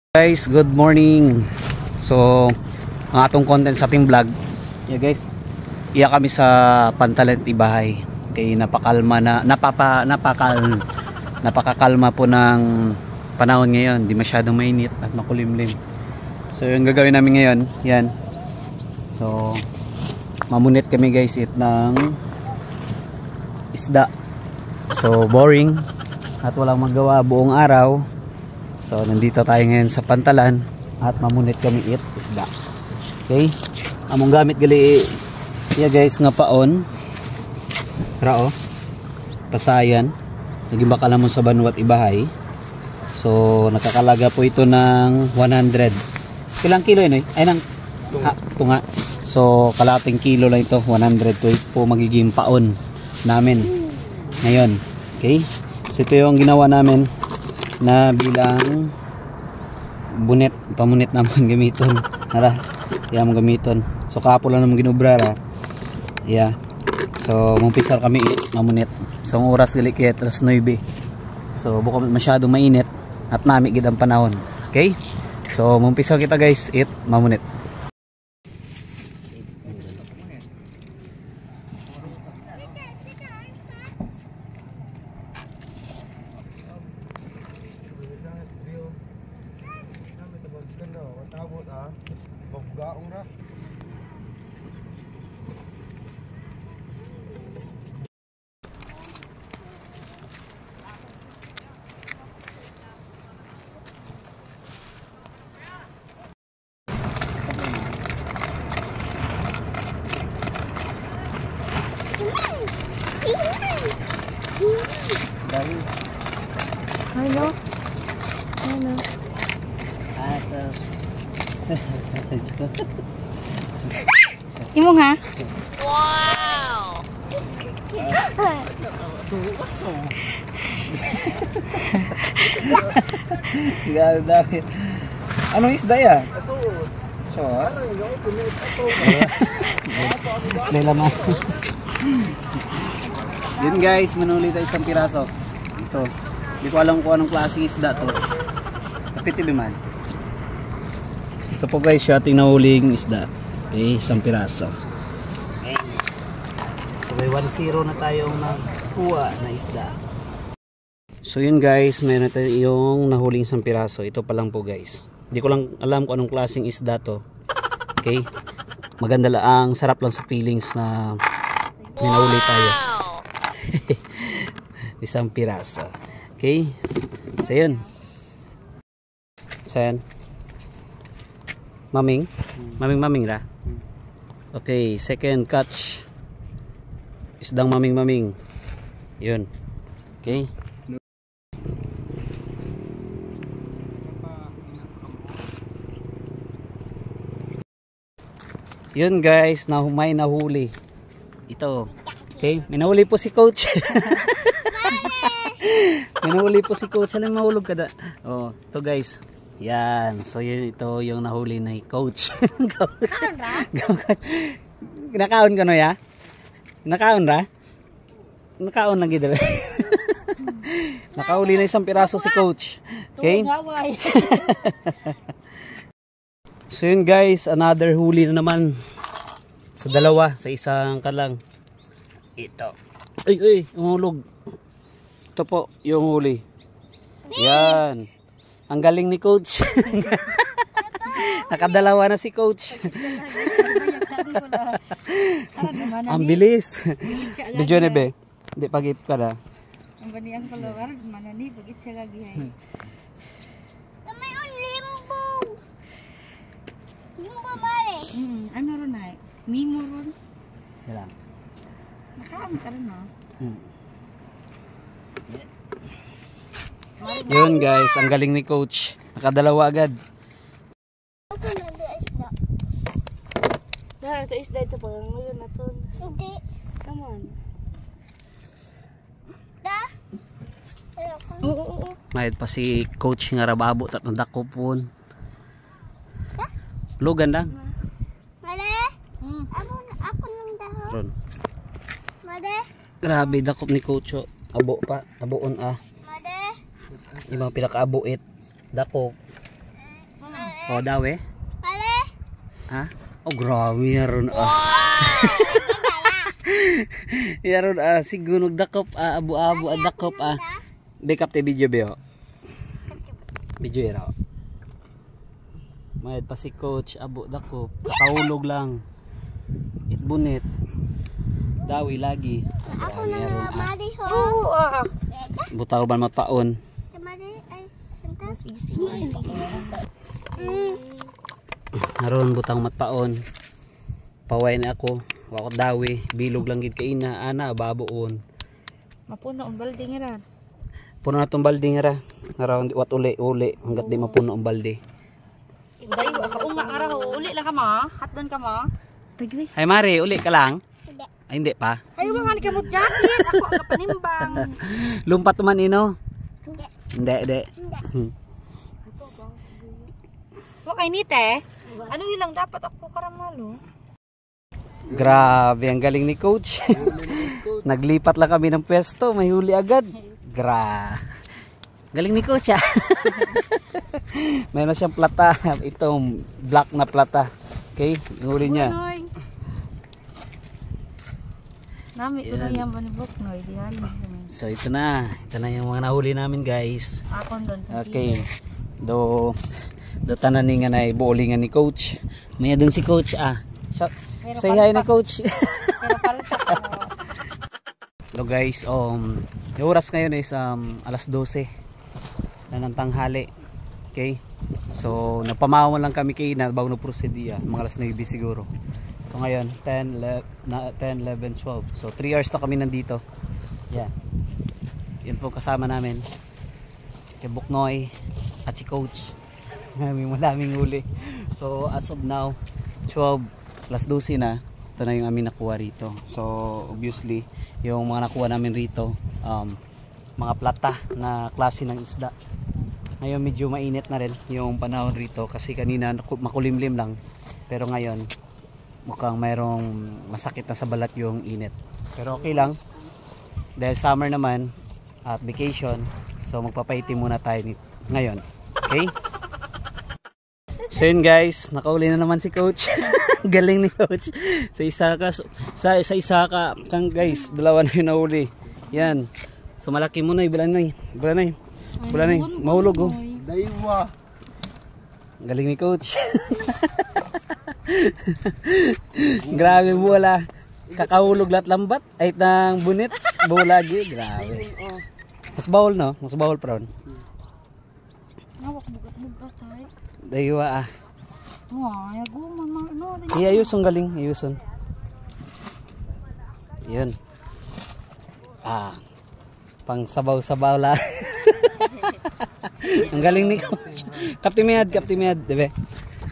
Guys, good morning. So, ang atong content sa ating vlog, yeah guys, iya kami sa Pantalan Ibahay. Kay napakakalma po ng panahon ngayon. Di masyadong mainit at makulimlim. So, yung gagawin namin ngayon, yan. So, mamunit kami guys ng isda. So, boring at walang magawa buong araw. So nandito tayo ngayon sa Pantalan at mamunit kami isda. Okay? Among gamit gali guys nga paon. Rao. Pasayan. Naging bakal mo sa Banwat Ibahay. So nakakalaga po ito ng 100. Ilang kilo yun eh? Ay nang tunga. So kalating kilo lang ito, 100 po magiging paon namin ngayon. Okay? So ito yung ginawa namin na bilang pamunit naman gamiton. Nara, mo gamiton. So kapo lang naman ginubrara. Yeah. So mumpisal kami mamunit. So ang oras gali kaya 9:00. So buko masyado mainit at nami gid ang panahon. Okay? So mumpisal kita guys mamunit. Hello. Hello. Imo nga? Wow. Dahil anong isda ya? Sos. Yun guys, manuli tayo isang piraso. Ito. Hindi ko alam kung anong klaseng isda to. Kapitibiman. Ito po guys, siya ating nahuling isda. Okay, isang piraso. Okay. So may 1-0 na tayong nakuha na isda. So yun guys, mayroon tayo yung nahuling isang piraso. Ito pa lang po guys. Hindi ko lang alam kung anong klaseng isda to. Okay. Maganda lang, sarap lang sa feelings na may nahuli tayo. Isang piraso. Okay. So yun. So yun. Maming ra. Okay, second catch. Isdang maming. Yun. Okay. Yun guys, may nahuli. Ito. Okay, may nahuli po si coach. May nahuli po si coach. Alam mahulog ka da. Oh, ito guys. Yan. So yun, ito yung nahuli na coach. Coach. Nakaon ka no ya? Nakaon ra? Nakaon lagi dala. Nakahuli na isang piraso si coach. Okay? So yun guys, another huli na naman. Sa dalawa, sa isang kalang. Ito. Ay, umulog. Ito po, yung huli. Yan. Ang galing ni coach. Nakadalawa na si coach. Ang bilis. Video na be. Hindi pag-ip ka na. Ang baniyang kalawar, manani, pag-it siya gagihay. May limbong. Limbong mali. Ano ron ay? Mimo ron. Yan. Nakaam ka rin no? Yun guys, ang galing ni coach. Nakadalawa agad. Dahil ito isda ito pa. Ngayon na ito. Hindi. Come on. Oo. Mayad pa si coach nga rababo at nadako po. Lugan lang. Mali. Ako nang dahon. Mali. Grabe dakop ni coach. Abo pa. Aboon ah. Mali. Yung mga pinakaabuit. Dako. O, dawe. Pare. Ha? Oh, grabe yaron. Yaron sigunog dakop abu-abu dakop backup te video beo. Video ira. Mayad pa si coach abu dakop. Kakahulog lang. Itbunit. Dawi lagi. Ako na nga mali ho. Butaw ba mataon? Mali ay santas. Naroon butang matpaon. Paway na ako. Wakot dawi. Bilog lang gid kay ina. Ana babuon. Mapuno ang balde nga ra. Puno na itong balde nga ra. Naroon wat uli. Hanggat di mapuno ang balde. Iba ako nga araw. Uli lang ka ma. Hatdon ka ma. Pagri. Hay Mari, uli ka lang? Hindi. Ay hindi pa. Ay mga ni kamot jacket. Ako ang kapanimbang. Lumpat man ino. Hindi. Okay nite. Ano yun lang dapat ako karamalo? Grabe, ang galing ni coach. Naglipat lang kami ng pwesto, may huli agad. Galing ni coach ah. Mayroon siyang plata, itong black na plata. Okay, yung huli niya. Nami ko na yan ba ni Buknoy? So ito na yung mga nahuli namin guys. Akon doon sa okay, do tananing nga na ibuulingan ni coach. Maya dun si coach say hi na coach. Pero palta ko. Hello guys, yung oras ngayon is alas 12 na ng tanghali. Okay, so napamawan lang kami kay na bago na prosediya, mga alas 9 siguro. So ngayon 10, 11, 12, so 3 hours na kami nandito. Yeah, yun po kasama namin kay Buknoy at si coach. Maraming huli. So as of now 12 plus 12 na. Ito na yung amin nakuha rito. So obviously yung mga nakuha namin rito mga plata na klase ng isda. Ngayon medyo mainit na rin yung panahon rito kasi kanina makulimlim lang, pero ngayon mukhang mayroong masakit na sa balat yung init, pero okay lang dahil summer naman at vacation. So magpapaiti muna tayo ngayon. Okay, so yun guys, nakauli na naman si coach. Galing ni coach. Sa isa ka kang guys, dalawa na yung nahuli. Yan, so malaki muna Bulanay, mahulog oh. Daywa. Galing ni coach. Grabe wala. Kakahulog lahat lambat ay nang bunit. Lagi, grabe. Mas bawal no? Mas bawal prawn. Nawak bugat-bugat ay. Daywa Ay, guman no. Ayuson galing, ayuson. Yun. Pang sabaw-sabaw lang. Ang galing ni coach. Kaptimiyad, diba?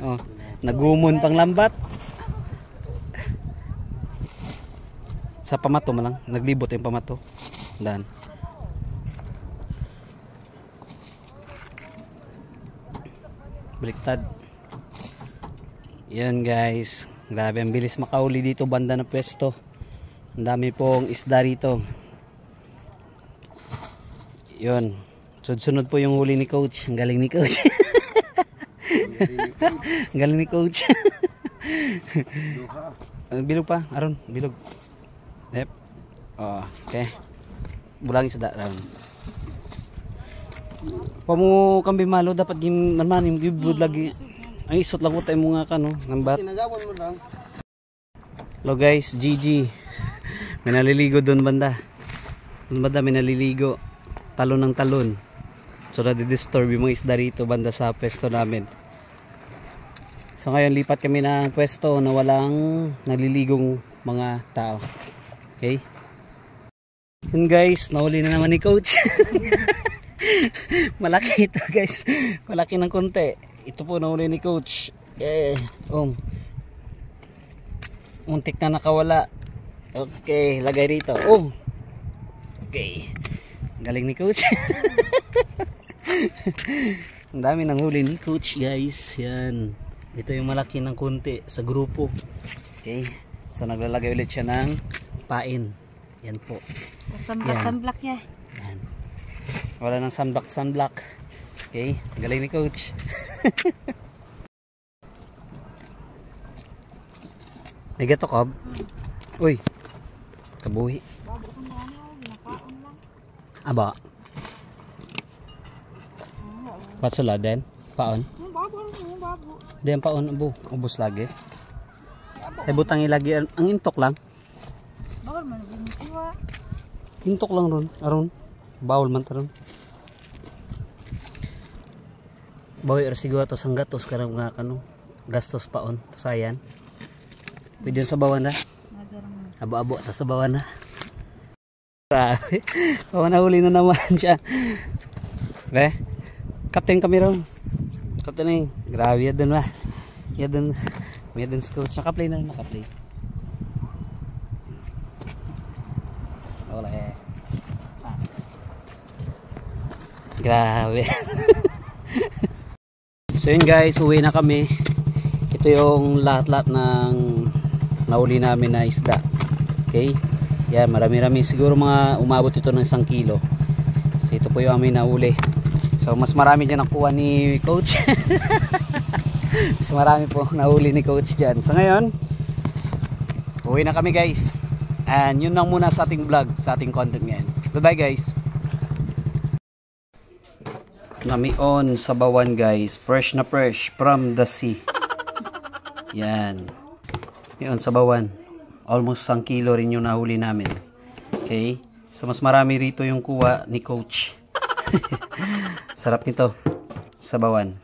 Oh, nagumon pang lambat. Sa pamato man lang, naglibot yung pamato. Dan. Baliktad. Yan guys, grabe ang bilis makauli dito banda na pwesto. Ang dami pong isda rito. Yun, sunod po yung huli ni coach. Ang galing ni coach. Ang galing ni coach. Bilog pa, aron, bilog. Yep. Okay. Bulang isda ron. Pamu kambi malo dapat man yung gibud lagi. Ang isot lang ko tayo mga kano, nambat. Sinagawan mo lang. Hello guys, GG. May naliligo doon banda. Doon banda may naliligo. Talon ng talon. So nadi-disturb yung mga isda rito banda sa pwesto namin. So ngayon lipat kami ng pwesto na walang naliligong mga tao. Okay? Yun guys, nahuli na naman ni coach. Malaki ito guys. Malaki ng konti. Ito po nahuli ni coach. Muntik na nakawala. Okay, lagay rito. Okay. Galing ni coach. Ang dami ng huli ni coach guys. Yan. Ito yung malaki ng konti sa grupo. Okay. So naglalagay ulit siya ng pain. Yan po. Sunblock ya. Yan. Wala ng sunblock. Okay. Galing ni coach. May gatokob? Uy. Kabuhi. Bago sa mga ano, ginakaon lang. Aba. Patsula din? Paon? Yung babo, yung babo. Di ang paon, ubos lagi. Ay butang ilagi, ang intok lang. Bawal man, ginikuha. Intok lang ron, aron. Bawal man taron. Bawi siguro to sang gatos karang nga kano. Gastos paon, sayan. Pwede yun sa bawan na. Abo-abo, ta sa bawan na. Grabe. Bawan na huli na naman siya. Be, kapten kami ron. Kapten na grabe yan dun ba. Yan dun. Yan dun si coach. Naka-play na rin, naka-play. Wala eh. Grabe. So yun guys, uwi na kami. Ito yung lahat-lahat ng nauli namin na isda. Okay? Yan, marami-rami. Siguro mga umabot ito ng 1 kilo. So ito po yung aming nauli. So mas marami dyan nakuha ni coach. Mas marami po nauli ni coach dyan. So ngayon, uwi na kami guys. And yun lang muna sa ating vlog, sa ating content ngayon. Goodbye guys. Namion sa bawan guys, fresh na fresh from the sea. Yan. Yun sa bawan. Almost 1 kilo rin yung nahuli namin. Okay? So mas marami rito yung kuha ni coach. Sarap nito sa bawan.